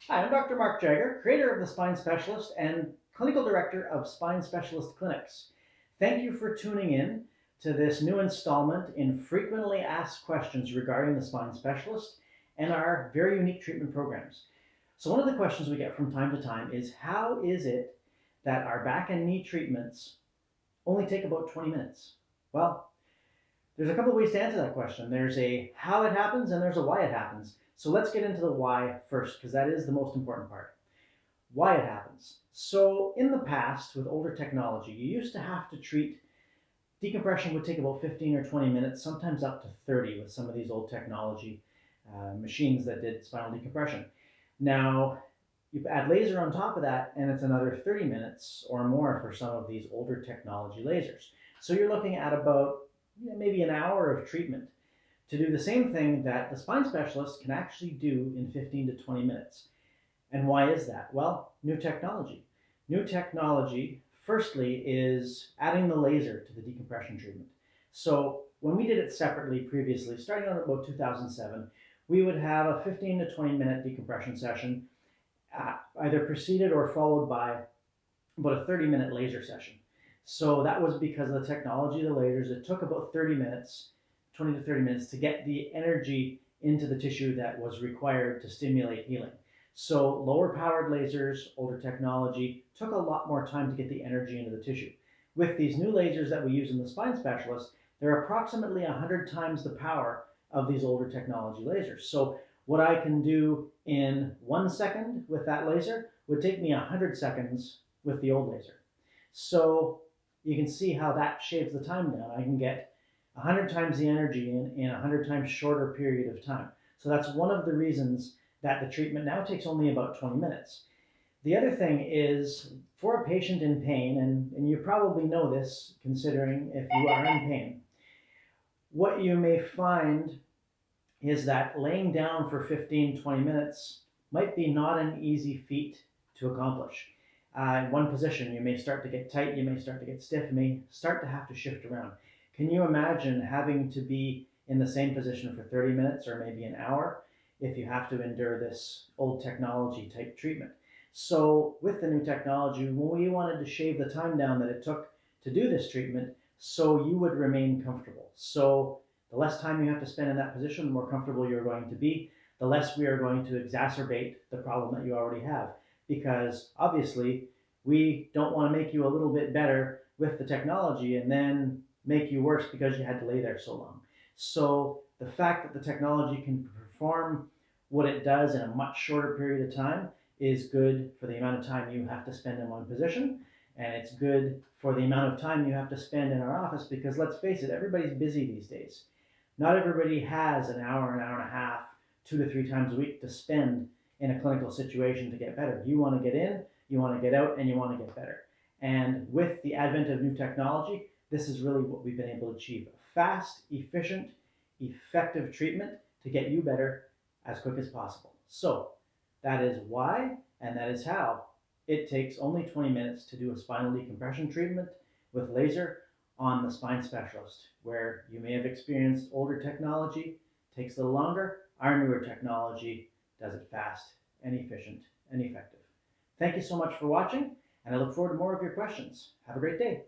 Hi, I'm Dr. Mark Jagger, creator of The Spine Specialist and clinical director of Spine Specialist Clinics. Thank you for tuning in to this new installment in frequently asked questions regarding the spine specialist and our very unique treatment programs. So, one of the questions we get from time to time is how is it that our back and knee treatments only take about 20 minutes? Well, there's a couple of ways to answer that question. There's a how it happens and there's a why it happens. So let's get into the why first, because that is the most important part. Why it happens. So in the past, with older technology, you used to have to treat decompression would take about 15 or 20 minutes, sometimes up to 30 with some of these old technology machines that did spinal decompression. Now, you add laser on top of that, and it's another 30 minutes or more for some of these older technology lasers. So you're looking at about maybe an hour of treatment to do the same thing that the spine specialist can actually do in 15 to 20 minutes. And why is that? Well, new technology. New technology, firstly, is adding the laser to the decompression treatment. So when we did it separately previously, starting on about 2007, we would have a 15 to 20-minute decompression session, either preceded or followed by about a 30-minute laser session. So that was because of the technology of the lasers. It took about 30 minutes, 20 to 30 minutes, to get the energy into the tissue that was required to stimulate healing. So lower powered lasers, older technology, took a lot more time to get the energy into the tissue. With these new lasers that we use in the spine specialist, they're approximately 100 times the power of these older technology lasers. So what I can do in 1 second with that laser would take me 100 seconds with the old laser. So you can see how that shaves the time down. I can get 100 times the energy in a 100 times shorter period of time. So that's one of the reasons that the treatment now takes only about 20 minutes. The other thing is for a patient in pain, and you probably know this considering if you are in pain, what you may find is that laying down for 15, 20 minutes might be not an easy feat to accomplish. In one position, you may start to get tight, you may start to get stiff, you may start to have to shift around. Can you imagine having to be in the same position for 30 minutes or maybe an hour if you have to endure this old technology type treatment? So, with the new technology, we wanted to shave the time down that it took to do this treatment so you would remain comfortable. So, the less time you have to spend in that position, the more comfortable you're going to be, the less we are going to exacerbate the problem that you already have. Because obviously, we don't want to make you a little bit better with the technology and then make you worse because you had to lay there so long. So, the fact that the technology can perform what it does in a much shorter period of time is good for the amount of time you have to spend in one position. And it's good for the amount of time you have to spend in our office because let's face it, everybody's busy these days. Not everybody has an hour and a half, 2 to 3 times a week to spend in a clinical situation to get better. You want to get in, you want to get out, and you want to get better. And with the advent of new technology, this is really what we've been able to achieve: fast, efficient, effective treatment to get you better as quick as possible. So that is why and that is how it takes only 20 minutes to do a spinal decompression treatment with laser on the spine specialist, where you may have experienced older technology, takes a little longer. Our newer technology does it fast and efficient and effective. Thank you so much for watching, and I look forward to more of your questions. Have a great day.